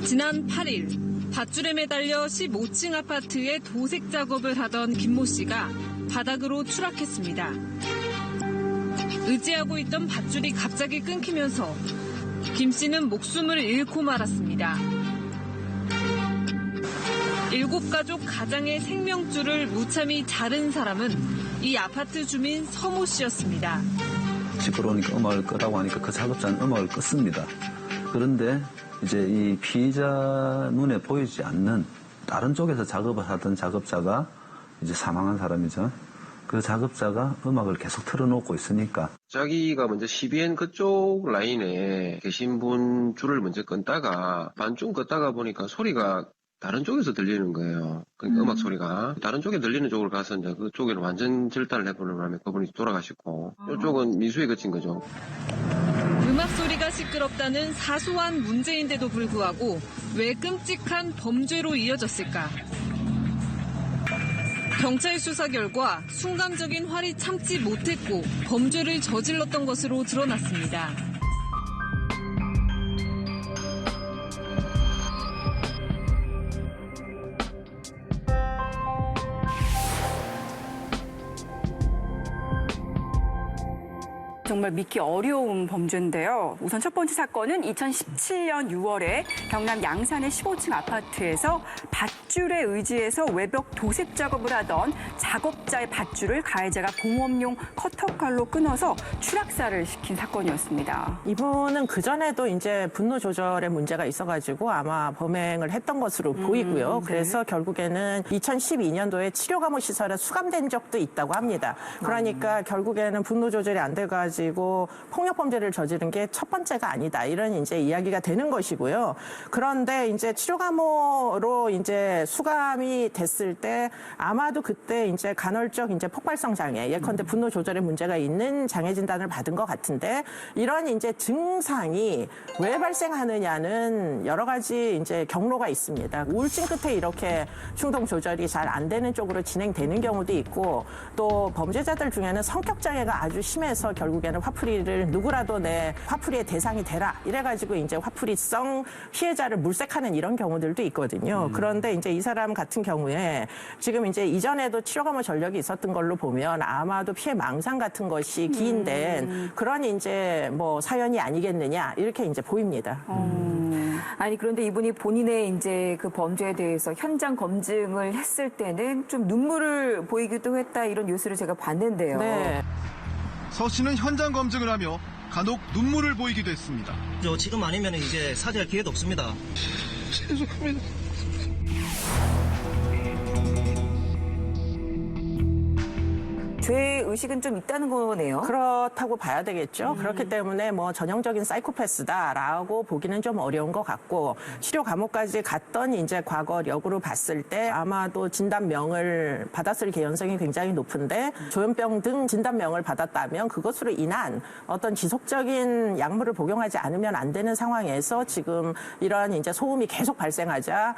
지난 8일 밧줄에 매달려 15층 아파트의 도색 작업을 하던 김모 씨가 바닥으로 추락했습니다. 의지하고 있던 밧줄이 갑자기 끊기면서 김 씨는 목숨을 잃고 말았습니다. 7가족 가장의 생명줄을 무참히 자른 사람은 이 아파트 주민 서모 씨였습니다. 시끄러우니까 음악을 끄라고 하니까 그 작업자는 음악을 껐습니다. 그런데 이제 이 피의자 눈에 보이지 않는 다른 쪽에서 작업을 하던 작업자가 이제 사망한 사람이죠. 그 작업자가 음악을 계속 틀어놓고 있으니까 자기가 먼저 CBN 그쪽 라인에 계신 분 줄을 먼저 껐다가 반쯤 껐다가 보니까 소리가 다른 쪽에서 들리는 거예요. 그러니까 음악 소리가 다른 쪽에 들리는 쪽으로 가서 이제 그쪽에는 완전 절단을 해보는 바람에 그분이 돌아가셨고 이쪽은 미수에 그친 거죠. 음악 소리가 시끄럽다는 사소한 문제인데도 불구하고 왜 끔찍한 범죄로 이어졌을까? 경찰 수사 결과 순간적인 화를 참지 못했고 범죄를 저질렀던 것으로 드러났습니다. 정말 믿기 어려운 범죄인데요. 우선 첫 번째 사건은 2017년 6월에 경남 양산의 15층 아파트에서 밧줄에 의지해서 외벽 도색 작업을 하던 작업자의 밧줄을 가해자가 공업용 커터칼로 끊어서 추락사를 시킨 사건이었습니다. 이분은 그전에도 이제 분노 조절에 문제가 있어가지고 아마 범행을 했던 것으로 보이고요. 네. 그래서 결국에는 2012년도에 치료감호 시설에 수감된 적도 있다고 합니다. 그러니까 결국에는 분노 조절이 안 돼가지고 폭력 범죄를 저지른 게 첫 번째가 아니다. 이런 이제 이야기가 되는 것이고요. 그런데 이제 치료감호로 이제 수감이 됐을 때 아마도 그때 이제 간헐적 이제 폭발성 장애, 예컨대 분노 조절에 문제가 있는 장애 진단을 받은 것 같은데 이런 이제 증상이 왜 발생하느냐는 여러 가지 이제 경로가 있습니다. 우울증 끝에 이렇게 충동 조절이 잘 안 되는 쪽으로 진행되는 경우도 있고 또 범죄자들 중에는 성격 장애가 아주 심해서 결국에는 화풀이를 누구라도 내 화풀이의 대상이 되라 이래가지고 이제 화풀이성 피해자를 물색하는 이런 경우들도 있거든요. 그런데 이제 이 사람 같은 경우에 지금 이제 이전에도 치료감호 전력이 있었던 걸로 보면 아마도 피해 망상 같은 것이 기인된 그런 이제 뭐 사연이 아니겠느냐 이렇게 이제 보입니다. 아니 그런데 이분이 본인의 이제 그 범죄에 대해서 현장 검증을 했을 때는 좀 눈물을 보이기도 했다 이런 뉴스를 제가 봤는데요. 네. 서 씨는 현장 검증을 하며 간혹 눈물을 보이기도 했습니다. 지금 아니면 이제 사죄할 기회도 없습니다. 죄송합니다. 죄의식은 좀 있다는 거네요. 그렇다고 봐야 되겠죠. 그렇기 때문에 뭐 전형적인 사이코패스다라고 보기는 좀 어려운 것 같고 치료 감옥까지 갔던 이제 과거력으로 봤을 때 아마도 진단명을 받았을 개연성이 굉장히 높은데 조현병 등 진단명을 받았다면 그것으로 인한 어떤 지속적인 약물을 복용하지 않으면 안 되는 상황에서 지금 이러한 이제 소음이 계속 발생하자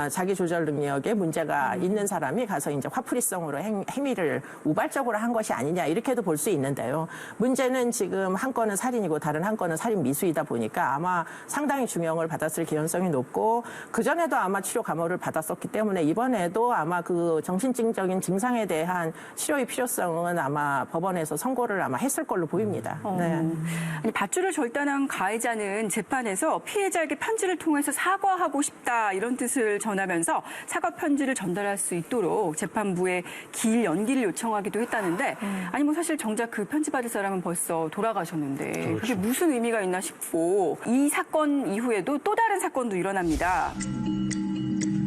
자기 조절 능력에 문제가 있는 사람이 가서 이제 화풀이성으로 행위를 우발적으로 한 것이 아니냐 이렇게도 볼 수 있는데요. 문제는 지금 한 건은 살인이고 다른 한 건은 살인 미수이다 보니까 아마 상당히 중형을 받았을 개연성이 높고 그전에도 아마 치료 감호를 받았었기 때문에 이번에도 아마 그 정신증적인 증상에 대한 치료의 필요성은 아마 법원에서 선고를 아마 했을 걸로 보입니다. 네. 아니, 밧줄을 절단한 가해자는 재판에서 피해자에게 편지를 통해서 사과하고 싶다 이런 뜻을 전하면서 사과 편지를 전달할 수 있도록 재판부에 기일 연기를 요청하기도 했다는데 아니 뭐 사실 정작 그 편지 받을 사람은 벌써 돌아가셨는데 그렇죠. 그게 무슨 의미가 있나 싶고 이 사건 이후에도 또 다른 사건도 일어납니다.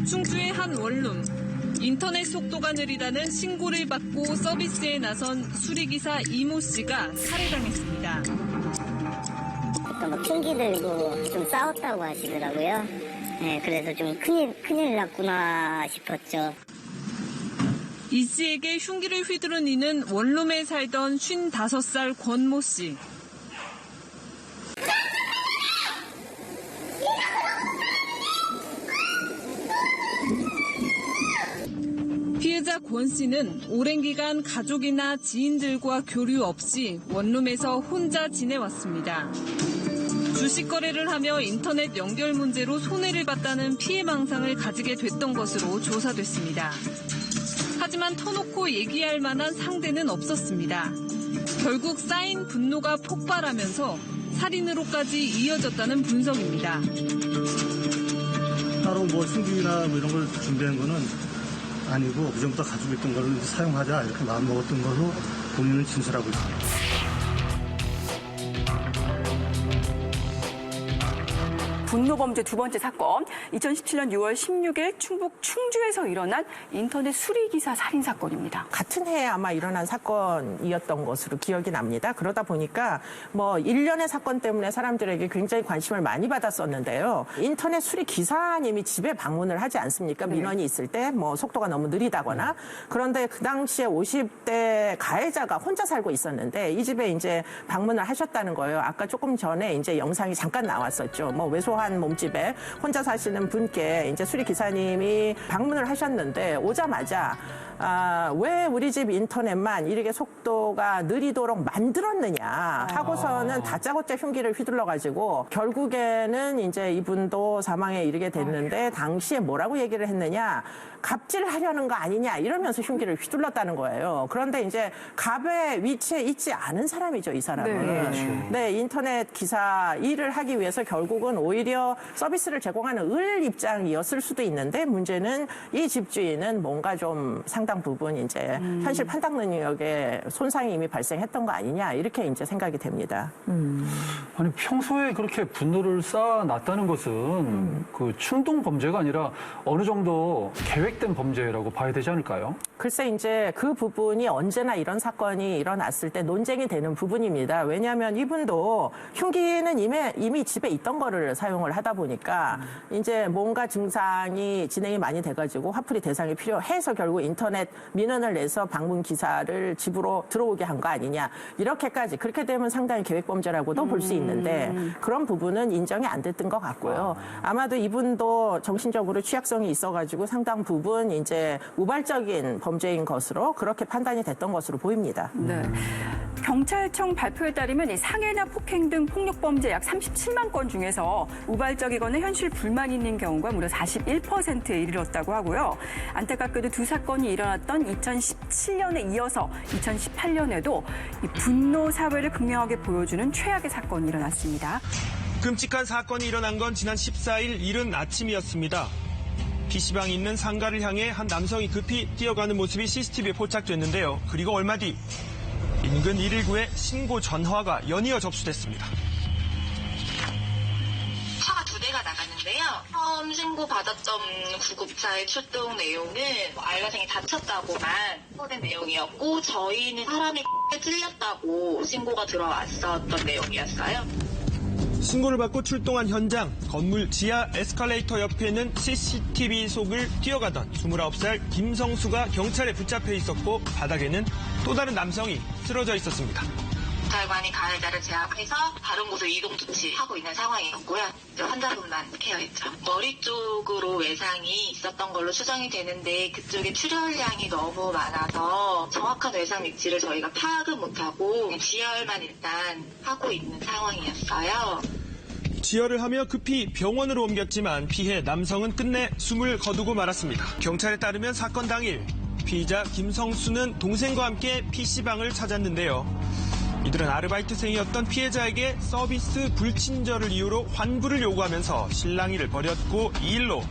충주의 한 원룸. 인터넷 속도가 느리다는 신고를 받고 서비스에 나선 수리기사 이모 씨가 살해당했습니다. 어떤 뭐 흉기 들고 좀 싸웠다고 하시더라고요. 네, 그래서 좀 큰일 났구나 싶었죠. 이 씨에게 흉기를 휘두른 이는 원룸에 살던 55살 권모 씨. 피해자 권 씨는 오랜 기간 가족이나 지인들과 교류 없이 원룸에서 혼자 지내왔습니다. 주식 거래를 하며 인터넷 연결 문제로 손해를 봤다는 피해망상을 가지게 됐던 것으로 조사됐습니다. 하지만 터놓고 얘기할 만한 상대는 없었습니다. 결국 쌓인 분노가 폭발하면서 살인으로까지 이어졌다는 분석입니다. 따로 뭐 흉기나 뭐 이런 걸 준비한 거는 아니고 그전부터 가지고 있던 걸 사용하자 이렇게 마음먹었던 걸로 본인은 진술하고 있습니다. 분노범죄 두 번째 사건, 2017년 6월 16일 충북 충주에서 일어난 인터넷 수리기사 살인사건입니다. 같은 해에 아마 일어난 사건이었던 것으로 기억이 납니다. 그러다 보니까 뭐 일련의 사건 때문에 사람들에게 굉장히 관심을 많이 받았었는데요. 인터넷 수리 기사님이 집에 방문을 하지 않습니까? 민원이 있을 때 뭐 속도가 너무 느리다거나. 그런데 그 당시에 50대 가해자가 혼자 살고 있었는데 이 집에 이제 방문을 하셨다는 거예요. 아까 조금 전에 이제 영상이 잠깐 나왔었죠. 뭐 외소한 몸집에 혼자 사시는 분께 이제 수리 기사님이 방문을 하셨는데 오자마자 왜 우리 집 인터넷만 이렇게 속도가 느리도록 만들었느냐 하고서는 다짜고짜 흉기를 휘둘러가지고 결국에는 이제 이분도 사망에 이르게 됐는데 당시에 뭐라고 얘기를 했느냐, 갑질하려는 거 아니냐 이러면서 흉기를 휘둘렀다는 거예요. 그런데 이제 갑의 위치에 있지 않은 사람이죠, 이 사람은. 네, 인터넷 기사 일을 하기 위해서 결국은 오히려 서비스를 제공하는 을 입장이었을 수도 있는데 문제는 이 집주인은 뭔가 좀 상당 부분 이제 현실 판단 능력에 손상이 이미 발생했던 거 아니냐 이렇게 이제 생각이 됩니다. 아니 평소에 그렇게 분노를 쌓아놨다는 것은 그 충동 범죄가 아니라 어느 정도 계획된 범죄라고 봐야 되지 않을까요? 글쎄 이제 그 부분이 언제나 이런 사건이 일어났을 때 논쟁이 되는 부분입니다. 왜냐하면 이분도 흉기는 이미 집에 있던 거를 사용을 하다 보니까 이제 뭔가 증상이 진행이 많이 돼가지고 화풀이 대상이 필요해서 결국 인터넷 민원을 내서 방문 기사를 집으로 들어오게 한 거 아니냐 이렇게까지 그렇게 되면 상당히 계획범죄라고도 볼 수 있는데 그런 부분은 인정이 안 됐던 것 같고요. 아마도 이분도 정신적으로 취약성이 있어가지고 상당 부분 이제 우발적인 범죄인 것으로 그렇게 판단이 됐던 것으로 보입니다. 네. 경찰청 발표에 따르면 이 상해나 폭행 등 폭력범죄 약 37만 건 중에서 우발적이거나 현실 불만 있는 경우가 무려 41%에 이르렀다고 하고요. 안타깝게도 두 사건이 일어났던 2017년에 이어서 2018년에도 이 분노 사회를 극명하게 보여주는 최악의 사건이 일어났습니다. 끔찍한 사건이 일어난 건 지난 14일 이른 아침이었습니다. PC방에 있는 상가를 향해 한 남성이 급히 뛰어가는 모습이 CCTV에 포착됐는데요. 그리고 얼마 뒤 인근 119에 신고 전화가 연이어 접수됐습니다. 차가 두 대가 나갔는데요. 처음 신고받았던 구급차의 출동 내용은 알바생이 다쳤다고만 써낸 내용이었고 저희는 사람이 찔렸다고 신고가 들어왔었던 내용이었어요. 신고를 받고 출동한 현장, 건물 지하 에스컬레이터 옆에 있는 CCTV 속을 뛰어가던 29살 김성수가 경찰에 붙잡혀 있었고 바닥에는 또 다른 남성이 쓰러져 있었습니다. 경찰관이 가해자를 제압해서 다른 곳으로 이동 조치하고 있는 상황이었고요. 환자분만 케어했죠. 머리 쪽으로 외상이 있었던 걸로 추정이 되는데 그쪽에 출혈량이 너무 많아서 정확한 외상 위치를 저희가 파악은 못하고 지혈만 일단 하고 있는 상황이었어요. 지혈을 하며 급히 병원으로 옮겼지만 피해 남성은 끝내 숨을 거두고 말았습니다. 경찰에 따르면 사건 당일 피의자 김성수는 동생과 함께 PC방을 찾았는데요. 이들은 아르바이트생이었던 피해자에게 서비스 불친절을 이유로 환불을 요구하면서 실랑이를 벌였고 이 일로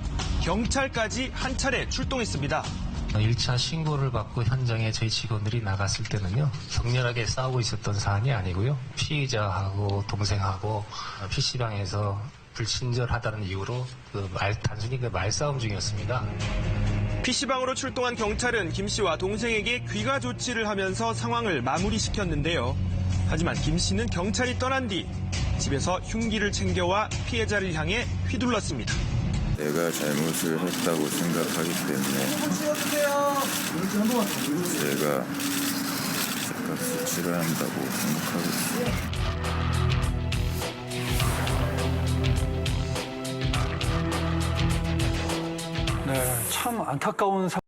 경찰까지 한 차례 출동했습니다. 1차 신고를 받고 현장에 저희 직원들이 나갔을 때는요. 격렬하게 싸우고 있었던 사안이 아니고요. 피의자하고 동생하고 PC방에서 불친절하다는 이유로 단순히 말싸움 중이었습니다. PC방으로 출동한 경찰은 김 씨와 동생에게 귀가 조치를 하면서 상황을 마무리시켰는데요. 하지만 김 씨는 경찰이 떠난 뒤 집에서 흉기를 챙겨와 피해자를 향해 휘둘렀습니다. 내가 잘못을 했다고 생각하기 때문에 제가 값을 치러야 한다고 생각하고 있습니다. 네, 참 안타까운